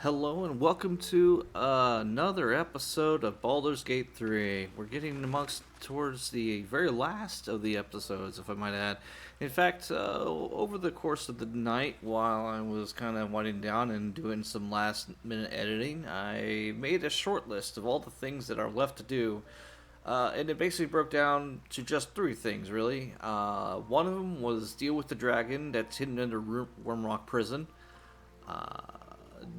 Hello and welcome to another episode of Baldur's Gate 3. We're getting amongst towards the very last of the episodes, if I might add. In fact, over the course of the night, while I was kind of winding down and doing some last minute editing, I made a short list of all the things that are left to do. And it basically broke down to just three things, really. One of them was deal with the dragon that's hidden under Wormrock Prison.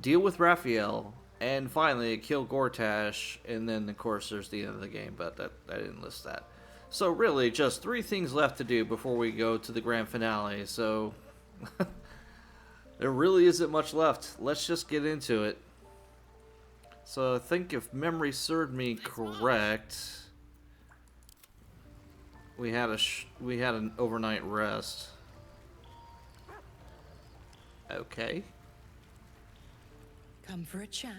Deal with Raphael, and finally kill Gortash, and then of course there's the end of the game, but that I didn't list that. So really, just three things left to do before we go to the grand finale. So there really isn't much left. Let's just get into it. So I think if memory served me correct, we had an overnight rest. Okay. Come for a chat?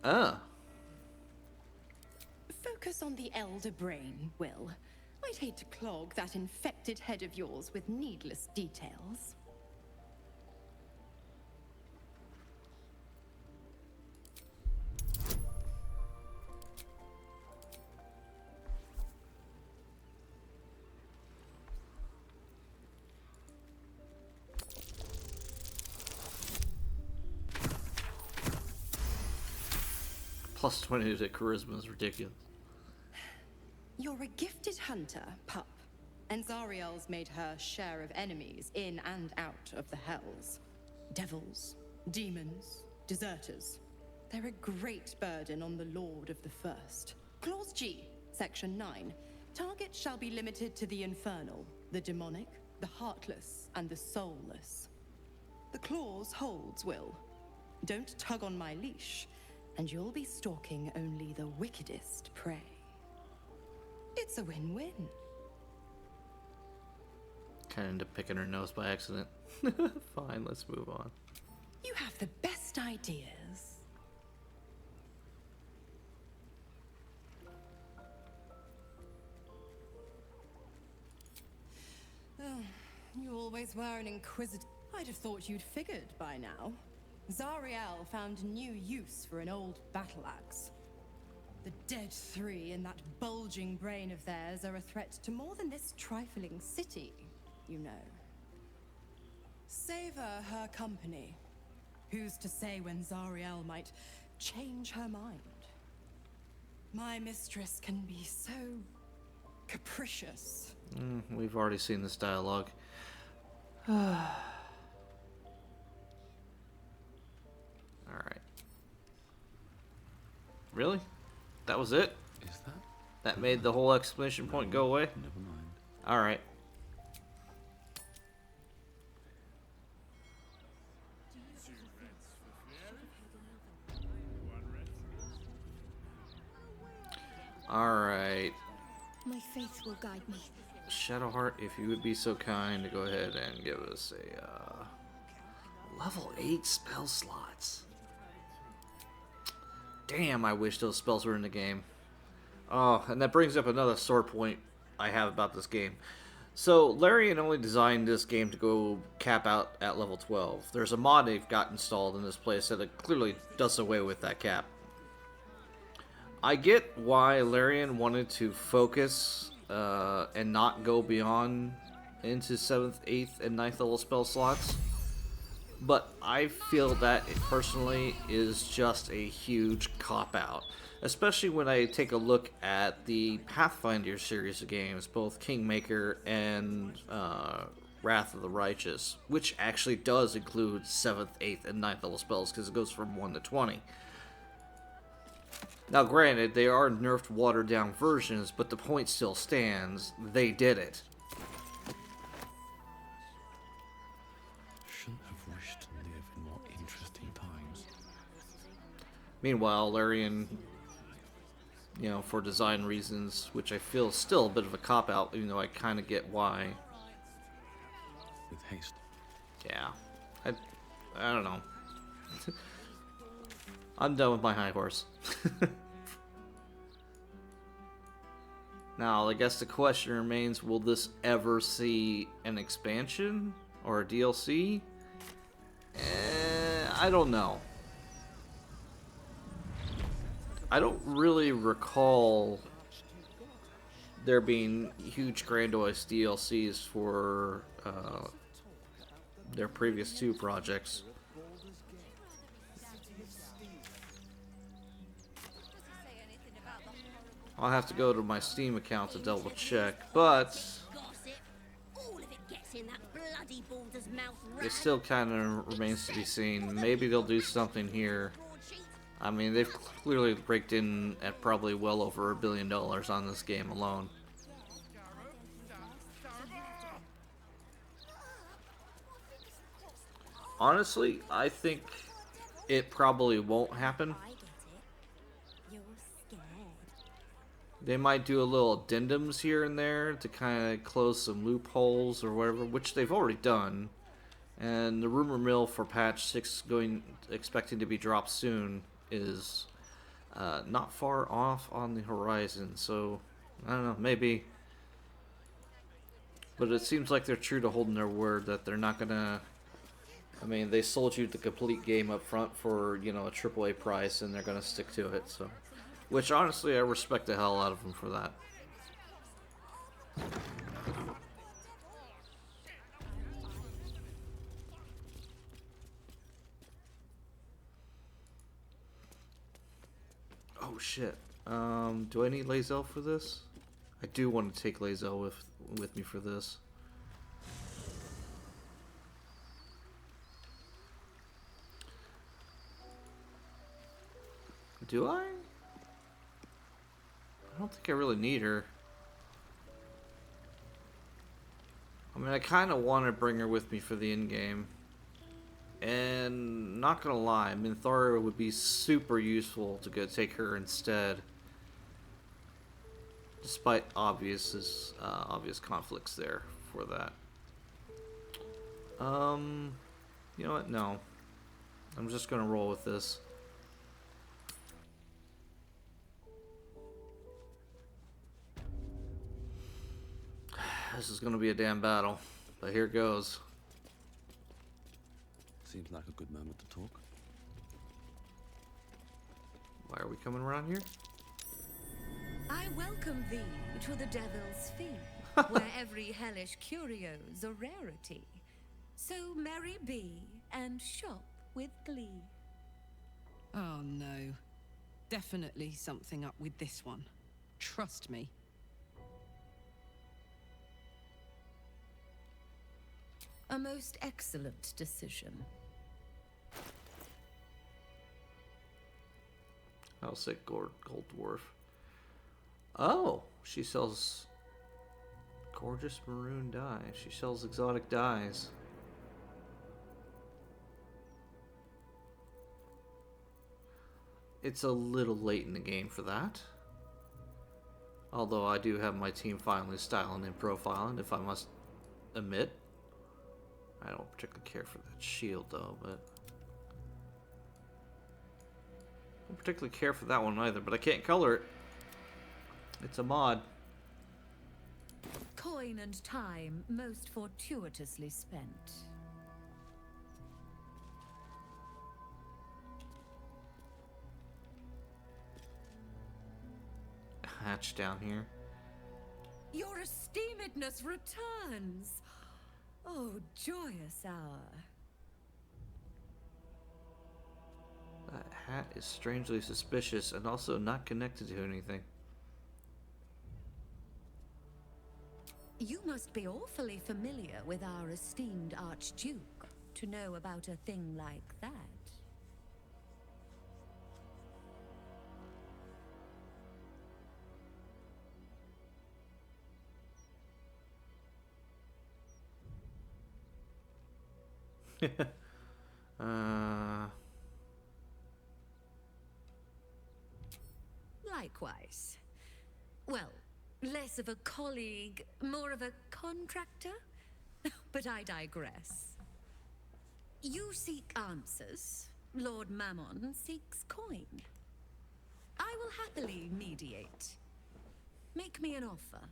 Ah. Focus on the elder brain, Will. I'd hate to clog that infected head of yours with needless details. Plus 20 to charisma is ridiculous. You're a gifted hunter, pup. And Zariel's made her share of enemies in and out of the hells. Devils, demons, deserters. They're a great burden on the Lord of the First. Clause G, Section 9. Targets shall be limited to the infernal, the demonic, the heartless, and the soulless. The clause holds, Will. Don't tug on my leash, and you'll be stalking only the wickedest prey. It's a win-win. Kind of ended up picking her nose by accident. Fine, let's move on. You have the best ideas. Oh, you always were an inquisitor. I'd have thought you'd figured by now. Zariel found new use for an old battle axe. The dead three in that bulging brain of theirs are a threat to more than this trifling city, you know. Savor her company. Who's to say when Zariel might change her mind? My mistress can be so capricious. We've already seen this dialogue. Alright. Really? That was it? Is that? That made the whole exclamation point go away? Never mind. Alright. Alright. My faith will guide me. Shadowheart, if you would be so kind to go ahead and give us a level 8 spell slots. Damn, I wish those spells were in the game. Oh, and that brings up another sore point I have about this game. So, Larian only designed this game to go cap out at level 12. There's a mod they've got installed in this place that clearly does away with that cap. I get why Larian wanted to focus and not go beyond into 7th, 8th, and 9th level spell slots. But I feel that it personally is just a huge cop-out. Especially when I take a look at the Pathfinder series of games, both Kingmaker and Wrath of the Righteous, which actually does include 7th, 8th, and 9th level spells because it goes from 1 to 20. Now granted, they are nerfed watered down versions, but the point still stands. They did it. Shouldn't have wished to live in more interesting times. Meanwhile, Larian, for design reasons, which I feel is still a bit of a cop-out, even though I kind of get why. With haste. Yeah. I don't know. I'm done with my high horse. Now, I guess the question remains, will this ever see an expansion? or a DLC. I don't know. I don't really recall there being huge grandiose DLCs for their previous two projects. I'll have to go to my Steam account to double check, but it still kind of remains to be seen. Maybe they'll do something here. I mean, they've clearly raked in at probably well over $1 billion on this game alone. Honestly, I think it probably won't happen. They might do a little addendums here and there to kind of close some loopholes or whatever, which they've already done. And the rumor mill for patch 6 expecting to be dropped soon is not far off on the horizon. So, I don't know, maybe. But it seems like they're true to holding their word that they're not gonna. I mean, they sold you the complete game up front for, you know, a AAA price, and they're gonna stick to it. So, which honestly, I respect the hell out of them for that. Oh shit. Do I need Lae'zel for this? I do want to take Lae'zel with me for this. Do I? I don't think I really need her. I mean, I kind of want to bring her with me for the end game. And not gonna lie, Minthara would be super useful to go take her instead. Despite obvious conflicts there for that. You know what? No. I'm just gonna roll with this. This is gonna be a damn battle, but here goes. Seems like a good moment to talk. Why are we coming around here? I welcome thee to the Devil's Fee, where every hellish curio's a rarity. So merry be and shop with glee. Oh no. Definitely something up with this one. Trust me. A most excellent decision. I'll say gold dwarf. Oh, she sells gorgeous maroon dye. She sells exotic dyes. It's a little late in the game for that. Although I do have my team finally styling and profiling, if I must admit. I don't particularly care for that shield though, but I don't particularly care for that one either, but I can't color it. It's a mod. Coin and time most fortuitously spent. Hatch down here. Your esteemedness returns. Oh, joyous hour. That hat is strangely suspicious and also not connected to anything. You must be awfully familiar with our esteemed Archduke to know about a thing like that. Likewise. Well, less of a colleague, more of a contractor? But I digress. You seek answers. Lord Mammon seeks coin. I will happily mediate. Make me an offer.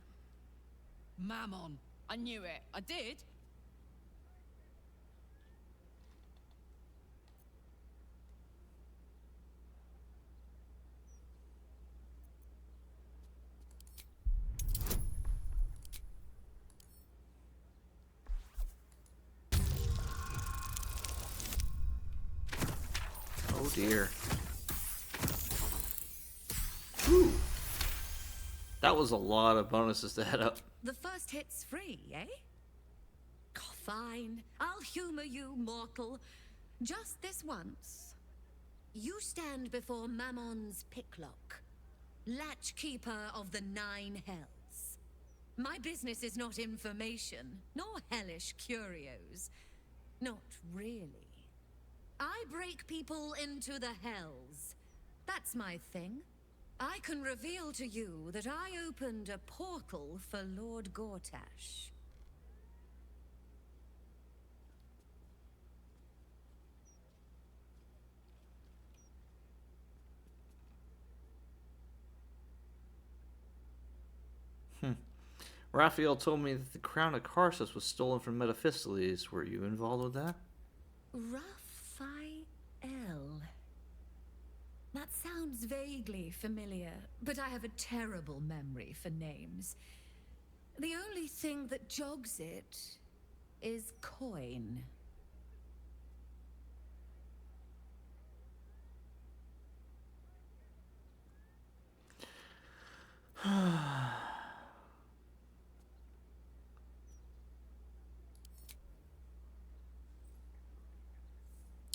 Mammon. I knew it. I did. dear. Ooh. That was a lot of bonuses to head up. The first hit's free, eh? Oh, fine. I'll humor you, mortal. Just this once. You stand before Mammon's picklock, latchkeeper of the 9 hells. My business is not information, nor hellish curios. Not really. I break people into the hells. That's my thing. I can reveal to you that I opened a portal for Lord Gortash. Raphael told me that the crown of Karsus was stolen from Mephistopheles. Were you involved with that? Raphael. That sounds vaguely familiar, but I have a terrible memory for names. The only thing that jogs it is coin.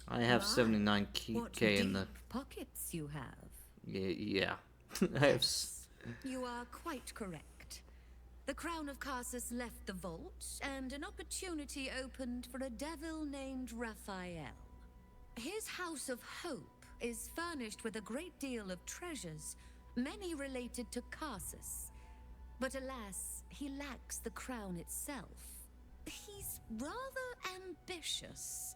I have Why? 79k What in the... deep pockets you have. Yeah. I have... You are quite correct. The Crown of Karsus left the vault, and an opportunity opened for a devil named Raphael. His House of Hope is furnished with a great deal of treasures, many related to Karsus. But alas, he lacks the crown itself. He's rather ambitious.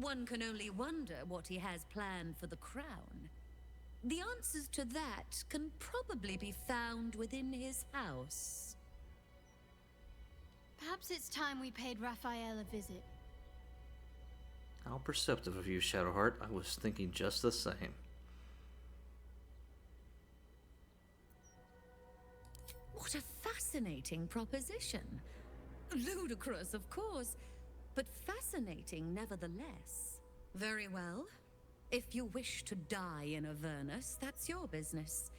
One can only wonder what he has planned for the crown. The answers to that can probably be found within his house. Perhaps it's time we paid Raphael a visit. How perceptive of you, Shadowheart. I was thinking just the same. What a fascinating proposition. Ludicrous, of course, but fascinating nevertheless. Very well. If you wish to die in Avernus, that's your business.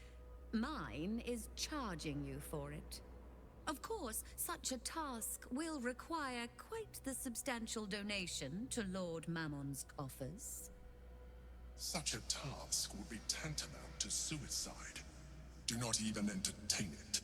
Mine is charging you for it. Of course, such a task will require quite the substantial donation to Lord Mammon's coffers. Such a task would be tantamount to suicide. Do not even entertain it.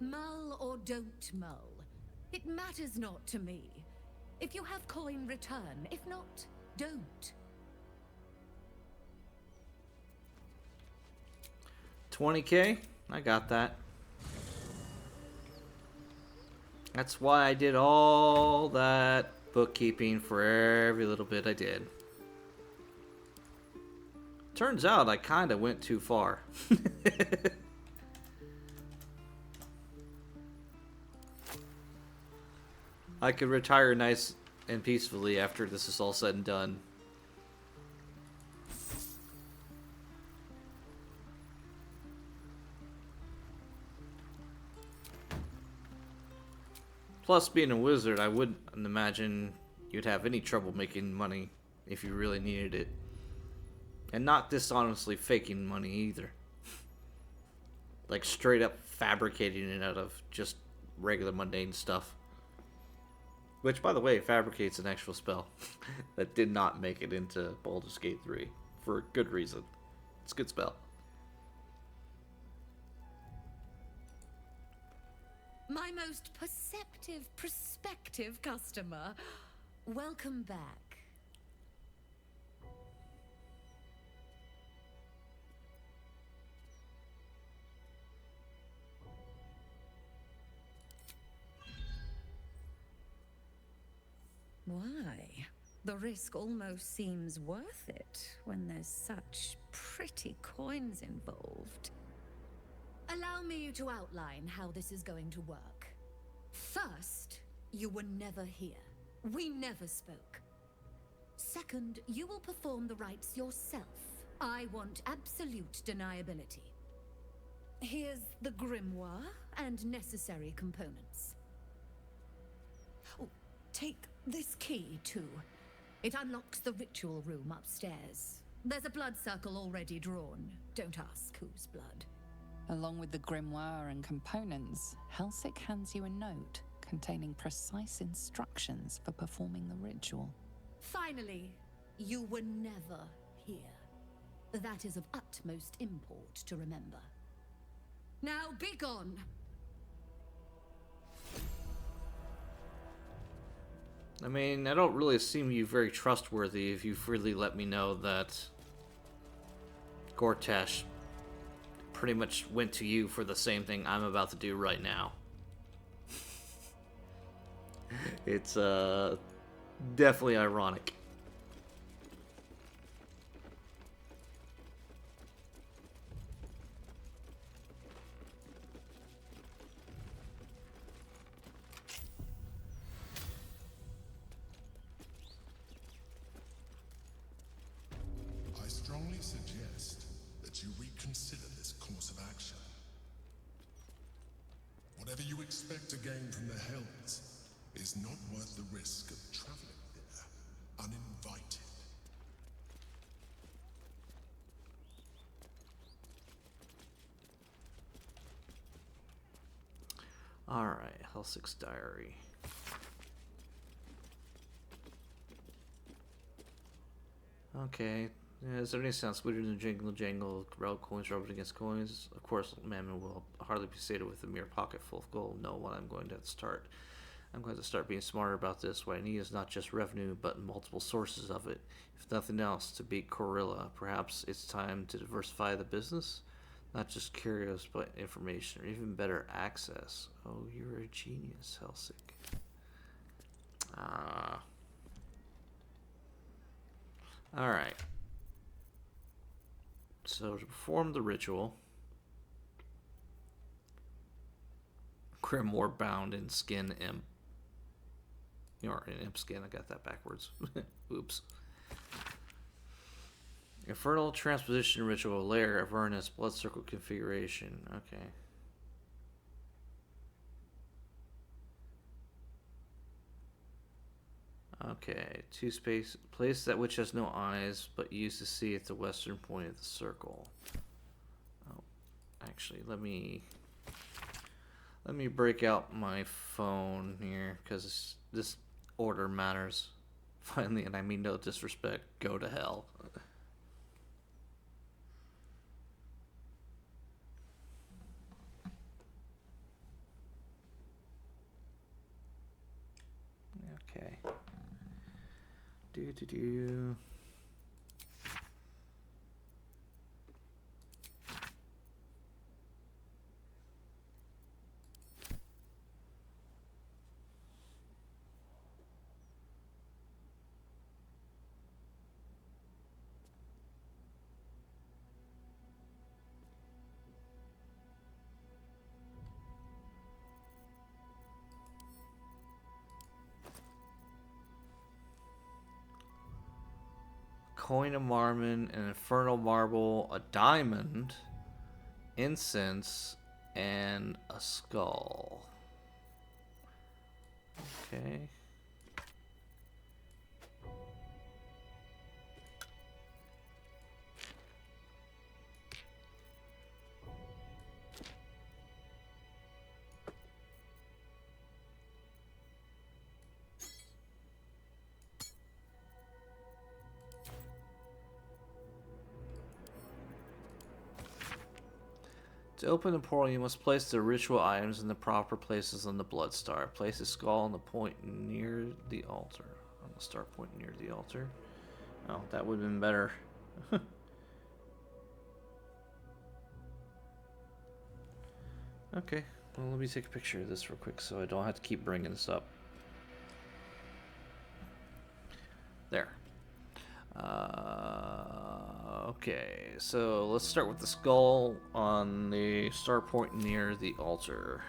Mull or don't mull, it matters not to me. If you have coin, return. If not, don't. 20k? I got that. That's why I did all that bookkeeping for every little bit I did. Turns out I kind of went too far. I could retire nice and peacefully after this is all said and done. Plus, being a wizard, I wouldn't imagine you'd have any trouble making money if you really needed it. And not dishonestly faking money either. Like straight up fabricating it out of just regular mundane stuff. Which, by the way, fabricates an actual spell that did not make it into Baldur's Gate 3 for a good reason. It's a good spell. My most prospective customer, welcome back. Why? The risk almost seems worth it when there's such pretty coins involved. Allow me to outline how this is going to work. First, you were never here. We never spoke. Second, you will perform the rites yourself. I want absolute deniability. Here's the grimoire and necessary components. Oh, take this key, too. It unlocks the ritual room upstairs. There's a blood circle already drawn. Don't ask whose blood. Along with the grimoire and components, Helsik hands you a note containing precise instructions for performing the ritual. Finally, you were never here. That is of utmost import to remember. Now be gone! I mean, I don't really seem you very trustworthy if you freely let me know that Gortash pretty much went to you for the same thing I'm about to do right now. It's definitely ironic. I strongly suggest that you reconsider this course of action. Whatever you expect to gain from the Hells is not worth the risk of traveling there uninvited. Alright, Helsik's diary. Okay. Yeah, is there any sound sweeter than jingle jangle, relic coins rubbing against coins? Of course, Mammon will hardly be sated with a mere pocket full of gold. No, what I'm going to start. I'm going to start being smarter about this. What I need is not just revenue, but multiple sources of it. If nothing else, to beat Corilla, perhaps it's time to diversify the business? Not just curios, but information, or even better, access. Oh, you're a genius, Helsik. Ah. Alright. So, to perform the ritual, Grimoire bound in skin imp. Or in imp skin, I got that backwards. Oops. Infernal transposition ritual, layer of Avernus, blood circle configuration. Okay. Okay, two space place that which has no eyes, but used to see at the western point of the circle. Oh, actually, let me break out my phone here because this order matters. Finally, and I mean no disrespect. Go to hell. Okay. Do. Coin of Marmon, an infernal marble, a diamond, incense, and a skull. Okay. To open the portal, you must place the ritual items in the proper places on the blood star. Place the skull on the point near the altar. On the start point near the altar. Oh, that would have been better. Okay, well, let me take a picture of this real quick so I don't have to keep bringing this up. There. Okay, so let's start with the skull on the star point near the altar.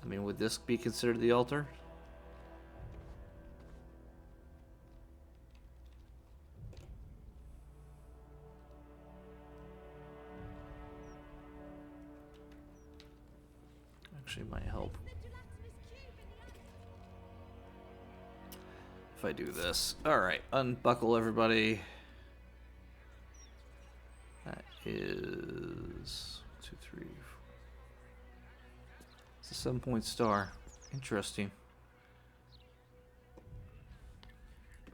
I mean, would this be considered the altar? Actually, might help if I do this. Alright, unbuckle everybody. That is 2, 3, 4. It's a 7-point star. Interesting.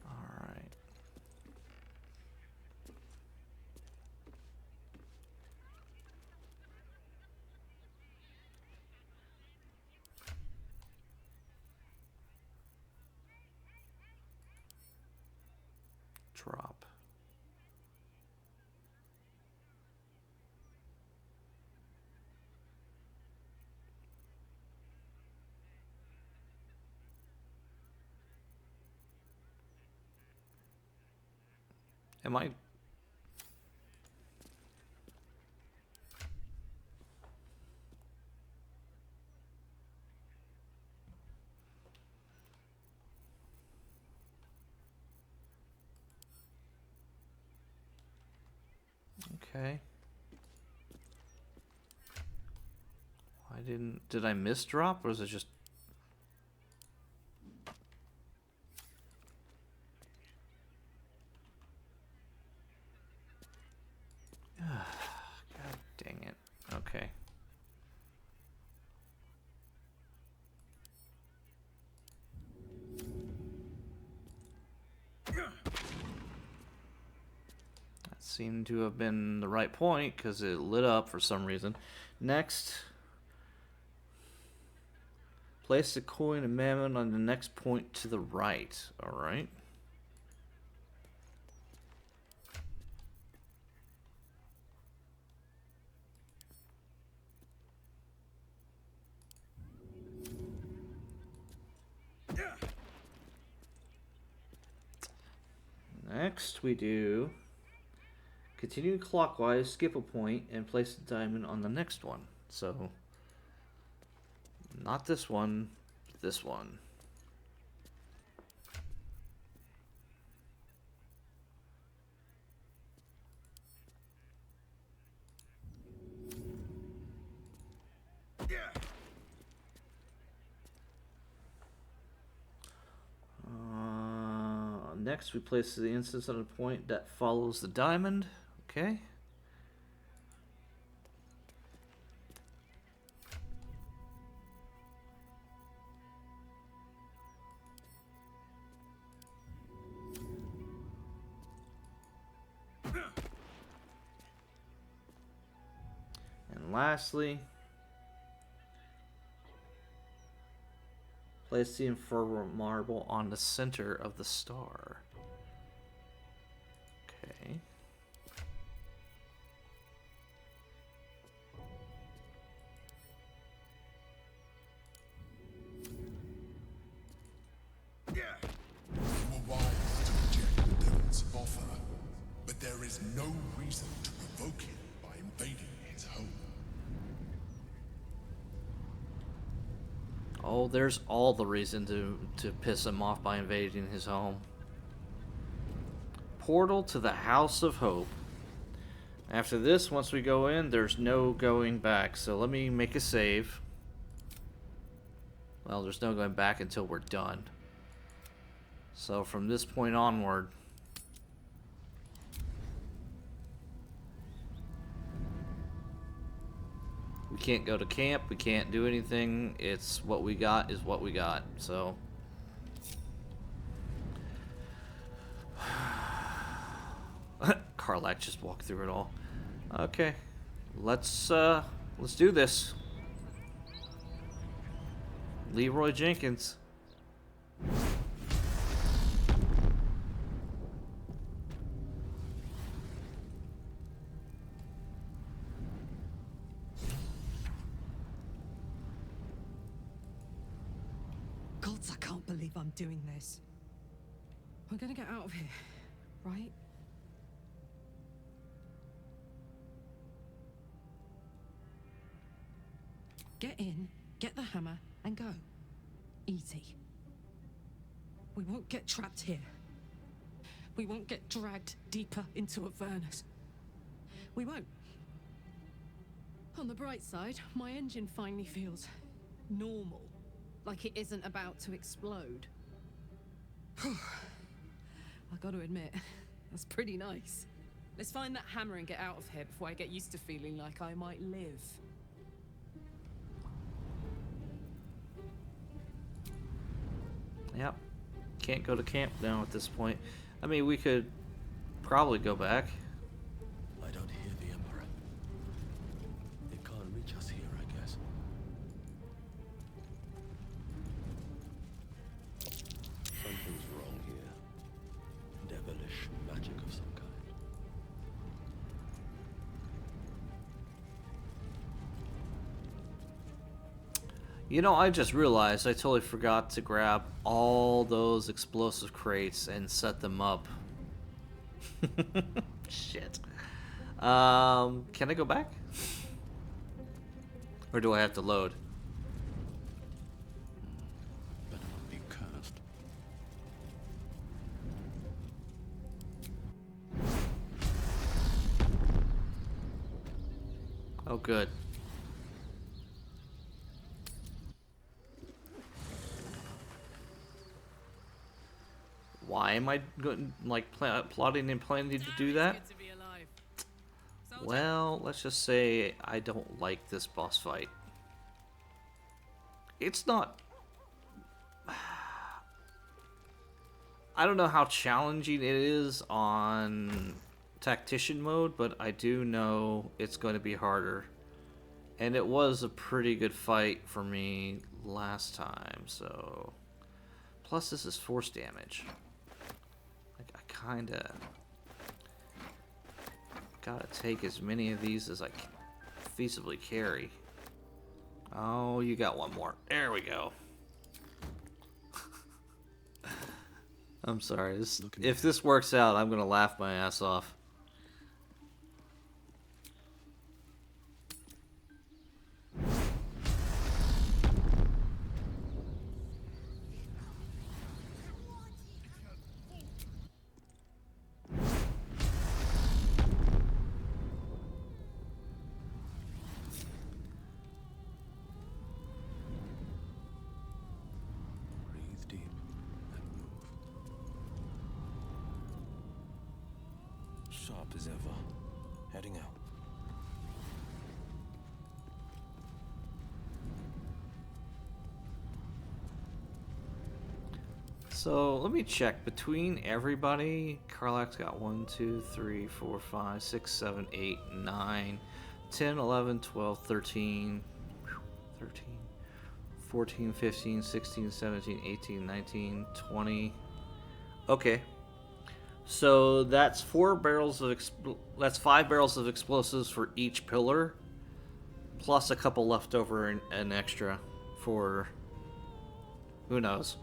Alright. Drop. Am I? Okay. Did I miss drop, or is it just... God dang it. Okay. That seemed to have been the right point, because it lit up for some reason. Next, place the coin of mammon on the next point to the right. Alright. Next, we do continue clockwise, skip a point, and place the diamond on the next one. So, not this one, this one. Next, we place the instance on a point that follows the diamond. Okay. And lastly, place the infernal marble on the center of the star. Okay. You were wise to reject the devil's offer, but there is no reason to provoke him by invading his home. Oh, there's all the reason to piss him off by invading his home. Portal to the House of Hope. After this, once we go in, there's no going back. So let me make a save. Well, there's no going back until we're done. So from this point onward, we can't go to camp, we can't do anything. It's what we got is what we got. So Karlak just walked through it all. Okay. Let's do this. Leroy Jenkins. gods, I can't believe I'm doing this. We're gonna get out of here, right? Get in, get the hammer, and go. Easy. We won't get trapped here. We won't get dragged deeper into Avernus. We won't. On the bright side, my engine finally feels normal. Like it isn't about to explode. I gotta admit, that's pretty nice. Let's find that hammer and get out of here before I get used to feeling like I might live. Yep. Can't go to camp now at this point. I mean, we could probably go back. I don't hear the Emperor. It can't reach us here, I guess. Something's wrong here. Devilish magic of some kind. You know, I just realized I totally forgot to grab all those explosive crates and set them up. Shit. Can I go back? Or do I have to load? Better not be cursed. Oh, good. Why am I going, like, plotting and planning to do that? Well, let's just say I don't like this boss fight. It's not... I don't know how challenging it is on tactician mode, but I do know it's going to be harder. And it was a pretty good fight for me last time, so... Plus this is force damage. Like, I kinda... gotta take as many of these as I can feasibly carry. Oh, you got one more. There we go. I'm sorry. If this works out, I'm gonna laugh my ass off. Breathe deep and move. Sharp as ever. Heading out. So let me check. Between everybody, Karlach's got 1, 2, 3, 4, 5, 6, 7, 8, 9, 10, 11, 12, 13, 13, 14, 15, 16, 17, 18, 19, 20. Okay. So that's 5 barrels of explosives for each pillar, plus a couple left over and extra for who knows.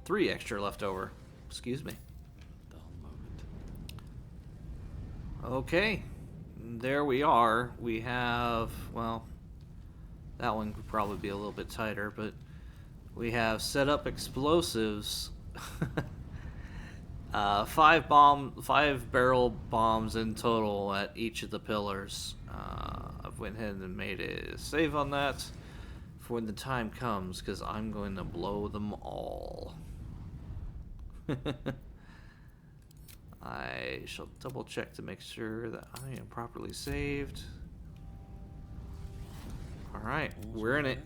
Three extra left over. Excuse me. Dull moment. Okay. There we are. We have, well, that one could probably be a little bit tighter, but we have set up explosives. 5 barrel bombs in total at each of the pillars. I've went ahead and made a save on that for when the time comes, because I'm going to blow them all. I shall double check to make sure that I am properly saved. Alright, we're in it.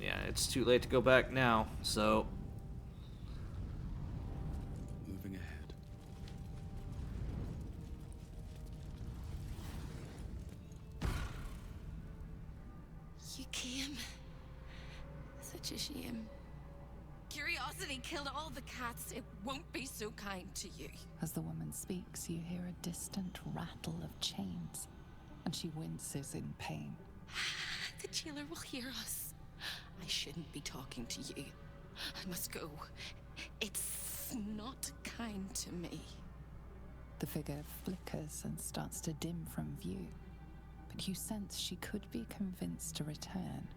Yeah, it's too late to go back now, so... Moving ahead. You came. Such a shame. Curiosity killed all the cats. It won't be so kind to you. As the woman speaks, you hear a distant rattle of chains. and she winces in pain. The jailer will hear us. I shouldn't be talking to you. I must go. It's not kind to me. The figure flickers and starts to dim from view, but you sense she could be convinced to return.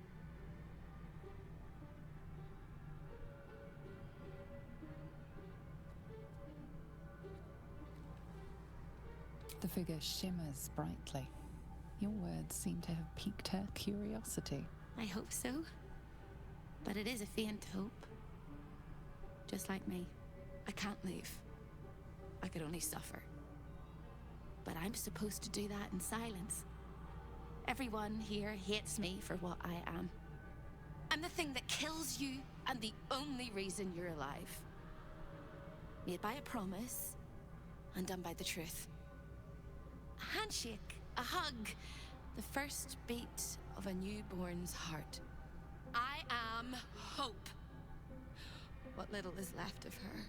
The figure shimmers brightly. Your words seem to have piqued her curiosity. I hope so. But it is a faint hope. Just like me. I can't leave. I could only suffer. But I'm supposed to do that in silence. Everyone here hates me for what I am. I'm the thing that kills you, and the only reason you're alive. Made by a promise, and done by the truth. A handshake, a hug, the first beat of a newborn's heart. I am hope. What little is left of her.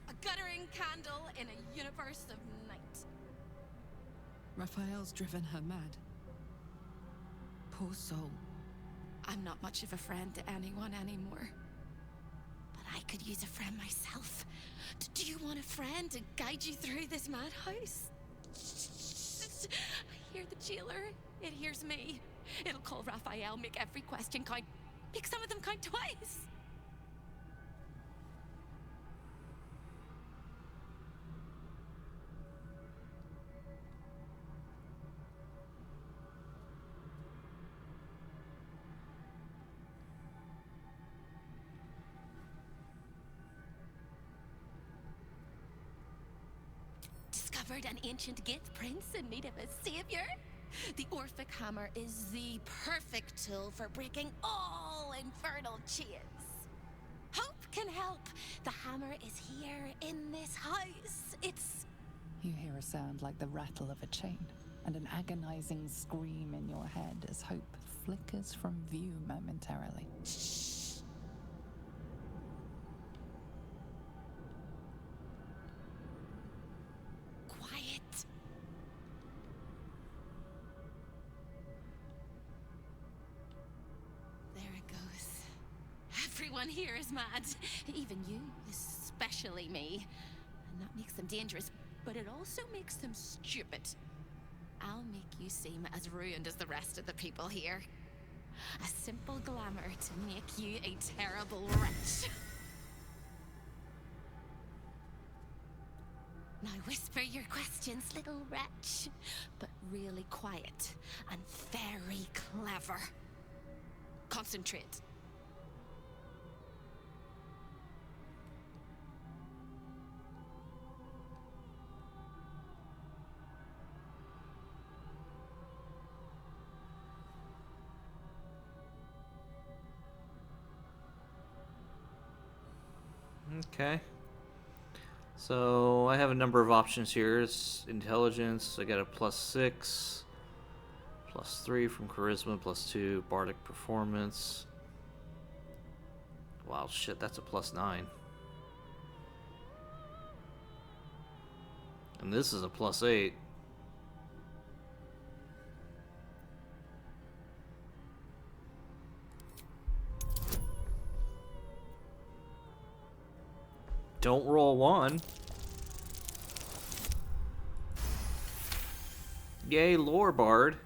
A guttering candle in a universe of night. Raphael's driven her mad. Poor soul. I'm not much of a friend to anyone anymore. But I could use a friend myself. Do you want a friend to guide you through this madhouse? I hear the jailer. It hears me. It'll call Raphael, make every question count. Make some of them count twice. Discovered an ancient gift, prince in need of a savior. The Orphic hammer is the perfect tool for breaking all infernal chains. Hope can help. The hammer is here in this house. It's... You hear a sound like the rattle of a chain, and an agonizing scream in your head as hope flickers from view momentarily. Quiet. There it goes. Everyone here is mad. Even you, especially me. And that makes them dangerous, but it also makes them stupid. I'll make you seem as ruined as the rest of the people here. A simple glamour to make you a terrible wretch. Now whisper your questions, little wretch. But really quiet and very clever. Concentrate. Okay. So I have a number of options here. It's intelligence. I got a +6, +3 from charisma, +2 bardic performance. Wow, shit, that's a +9. And this is a +8. Don't roll 1. Yay, lore bard.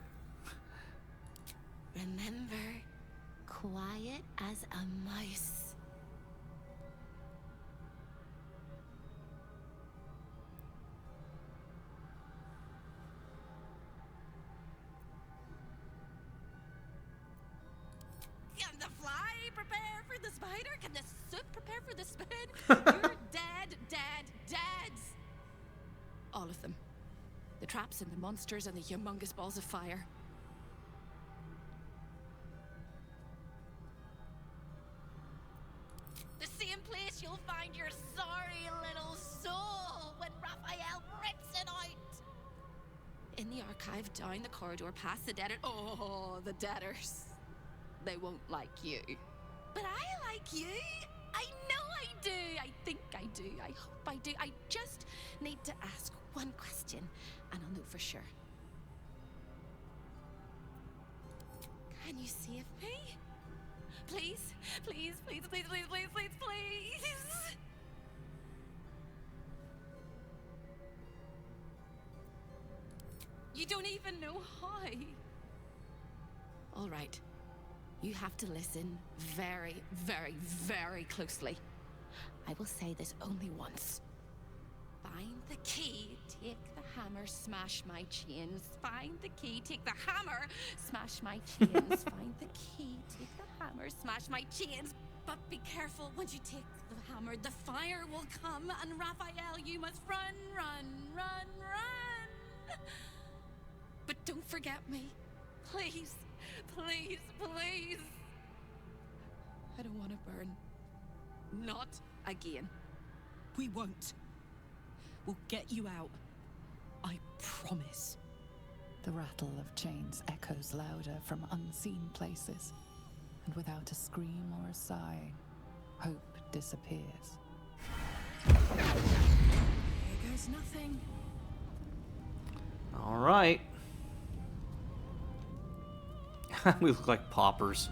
Remember, quiet as a mouse. Can the fly prepare for the spider? Can the soot prepare for the spin? You're dead, dead, dead. All of them. The traps and the monsters and the humongous balls of fire. The same place you'll find your sorry little soul when Raphael rips it out. In the archive, down the corridor, past the debtor. Oh, the debtors. They won't like you. But I like you. I know I do. I think I do. I hope I do. I just need to ask one question, and I'll know for sure. Can you save me? Please, please, please, please, please, please, please, please. You don't even know how. All right. You have to listen very, very, very closely. I will say this only once. Find the key, take the hammer, smash my chains. Find the key, take the hammer, smash my chains. Find the key, take the hammer, smash my chains. But be careful, once you take the hammer, the fire will come, and Raphael, you must run, run, run, run. But don't forget me. Please, please, please. I don't want to burn. Not again. We won't. We'll get you out. I promise. The rattle of chains echoes louder from unseen places, and without a scream or a sigh, hope disappears. Here goes nothing. All right. We look like paupers.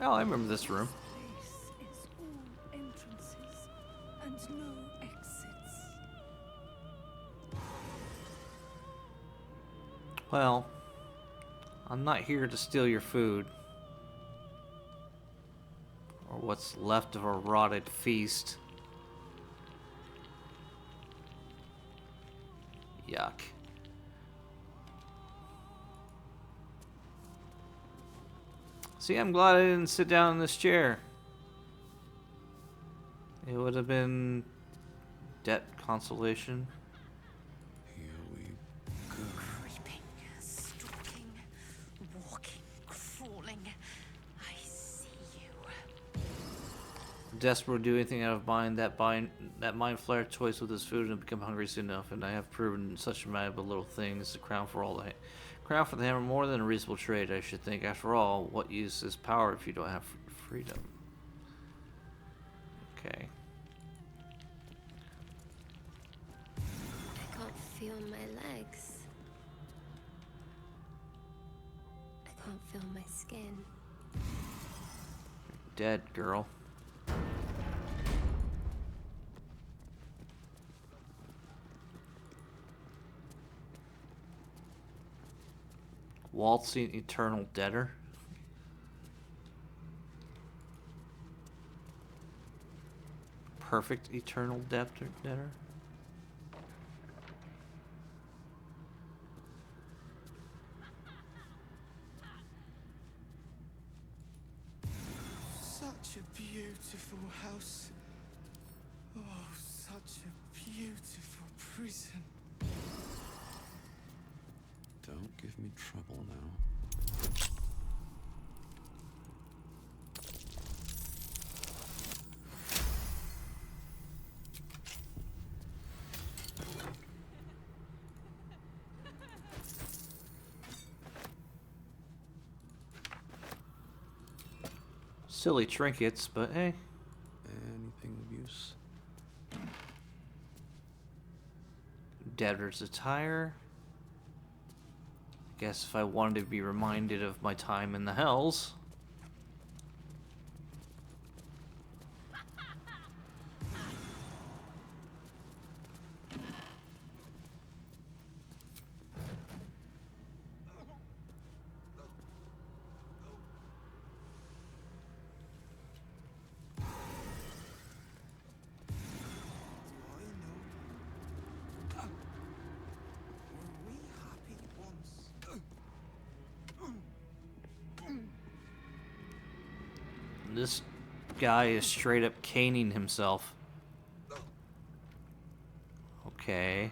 Oh, I remember this room. This is all entrances and no exits. Well, I'm not here to steal your food. Or what's left of a rotted feast. Yuck. See, I'm glad I didn't sit down in this chair. It would have been debt consolation. Here we go. Creeping, stalking, walking, crawling. I see you. Desperate to do anything out of mind mind flare choice with his food and become hungry soon enough, and I have proven such a matter of little things. The crown for the hammer more than a reasonable trade, I should think. After all, what use is power if you don't have freedom? Okay. I can't feel my legs. I can't feel my skin. Dead, girl. Waltzing eternal debtor. Perfect eternal debtor. Such a beautiful house. Oh, such a beautiful prison. Don't give me trouble now. Silly trinkets, but hey. Anything of use? Debtor's attire. Guess if I wanted to be reminded of my time in the hells. This guy is straight up caning himself. Okay.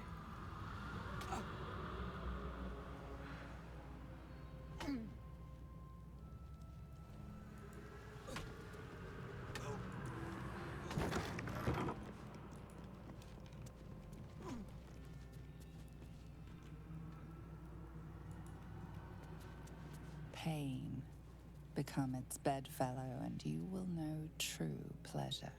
pain. Become its bedfellow, and you will know true pleasure.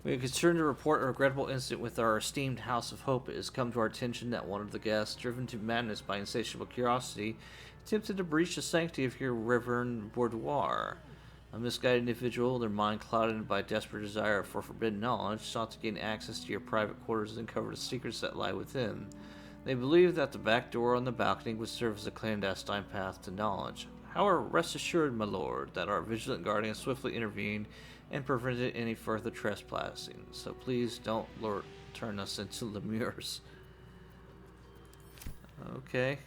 We are concerned to report a regrettable incident with our esteemed House of Hope. It has come to our attention that one of the guests, driven to madness by insatiable curiosity, attempted to breach the sanctity of your reverend boudoir. A misguided individual, their mind clouded by desperate desire for forbidden knowledge, sought to gain access to your private quarters and uncover the secrets that lie within. They believed that the back door on the balcony would serve as a clandestine path to knowledge. However, rest assured, my lord, that our vigilant guardian swiftly intervened and prevented any further trespassing. So please don't turn us into lemures. Okay.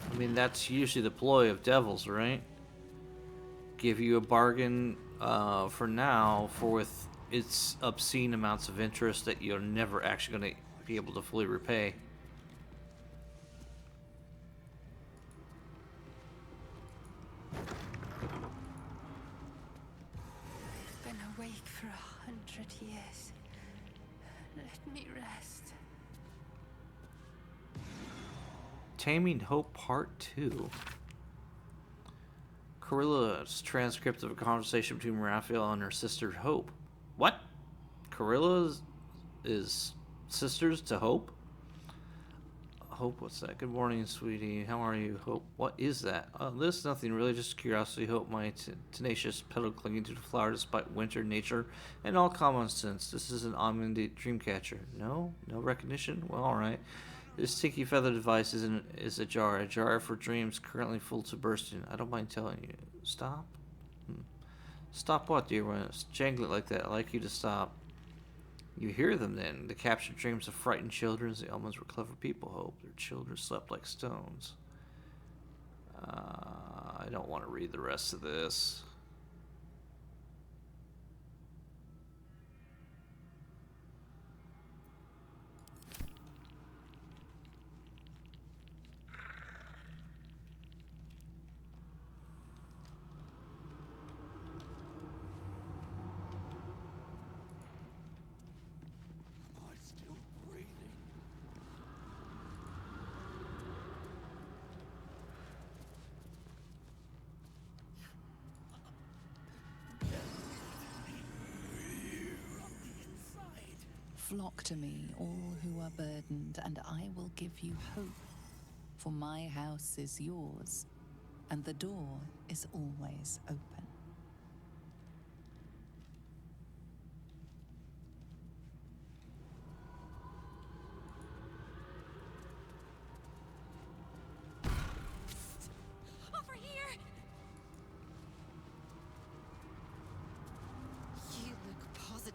I mean, that's usually the ploy of devils, right? Give you a bargain for now with its obscene amounts of interest that you're never actually going to be able to fully repay. I've been awake for 100 years. Let me rest. Taming Hope Part 2. Corilla's transcript of a conversation between Raphael and her sister Hope. What? Corilla is sisters to Hope? Hope, what's that? Good morning, sweetie. How are you, Hope? What is that? This nothing really, just curiosity. Hope, my tenacious petal clinging to the flower despite winter, nature, and all common sense. This is an omniscient dream catcher. No recognition. Well, all right. This tinky feather device is a jar for dreams currently full to bursting. I don't mind telling you. Stop? Stop what, dear one? Jangle it like that. I'd like you to stop. You hear them then. The captured dreams of frightened children. The Elmans were clever people, Hope. Their children slept like stones. I don't want to read the rest of this. Flock to me, all who are burdened, and I will give you hope. For my house is yours, and the door is always open. Over here! You look positive.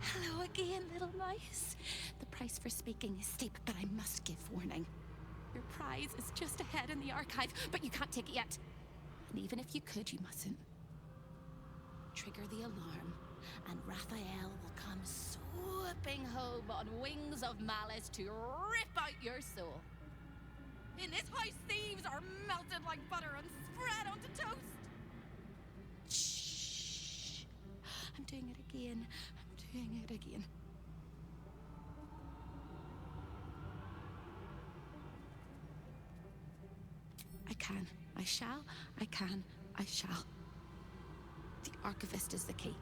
Hello again, little mice. The price for speaking is steep, but I must give warning. Your prize is just ahead in the archive, but you can't take it yet. And even if you could, you mustn't. Trigger the alarm, and Raphael will come swooping home on wings of malice to rip out your soul. In this house, thieves are melted like butter and spread onto toast. Shh. I'm doing it again. I'm doing it again. I can. I shall. I can. I shall. The archivist is the key,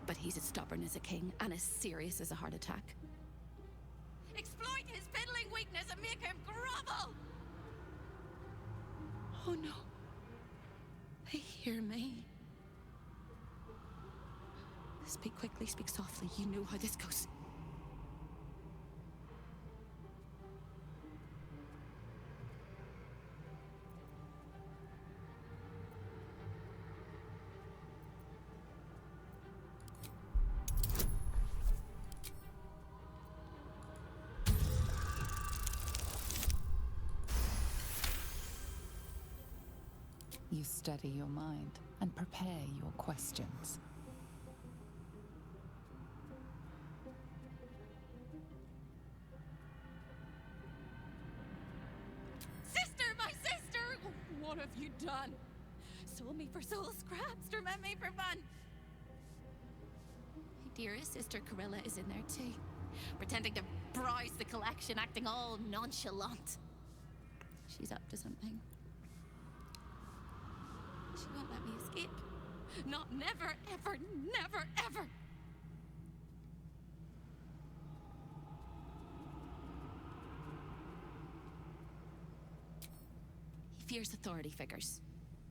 but he's as stubborn as a king and as serious as a heart attack. Exploit his make him grovel! Oh no. They hear me. Speak quickly, speak softly. You know how this goes. You steady your mind and prepare your questions. Sister, my sister! What have you done? Sold me for soul scraps, torment me for fun. My dearest sister Corilla is in there too, pretending to browse the collection, acting all nonchalant. She's up to something. She won't let me escape. Not never, ever, never, ever. He fears authority figures.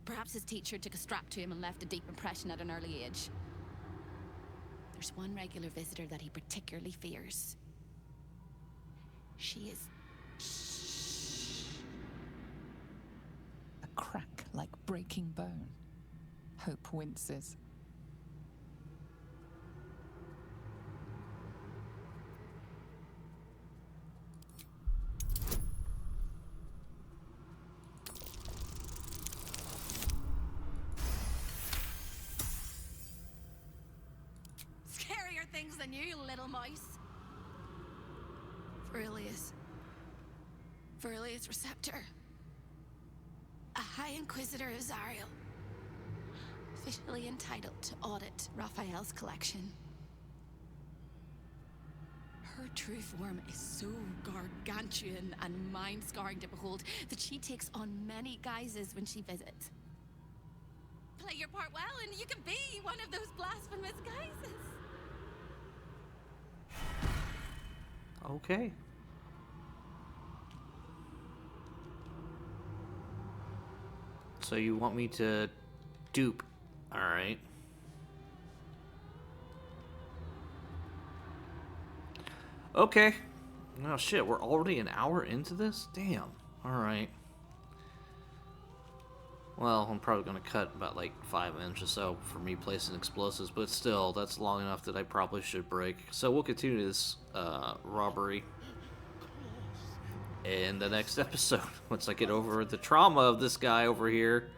Perhaps his teacher took a strap to him and left a deep impression at an early age. There's one regular visitor that he particularly fears. She is... A crack like breaking bone. Hope winces. Scarier things than you, little mouse. Verilius Receptor. A High Inquisitor of Zariel. Officially entitled to audit Raphael's collection. Her true form is so gargantuan and mind-scarring to behold that she takes on many guises when she visits. Play your part well and you can be one of those blasphemous guises. Okay. So you want me to dupe? Alright. Okay. Oh shit, we're already an hour into this? Damn. Alright. Well, I'm probably going to cut about like 5 minutes or so for me placing explosives, but still, that's long enough that I probably should break. So we'll continue this robbery in the next episode once I get over the trauma of this guy over here.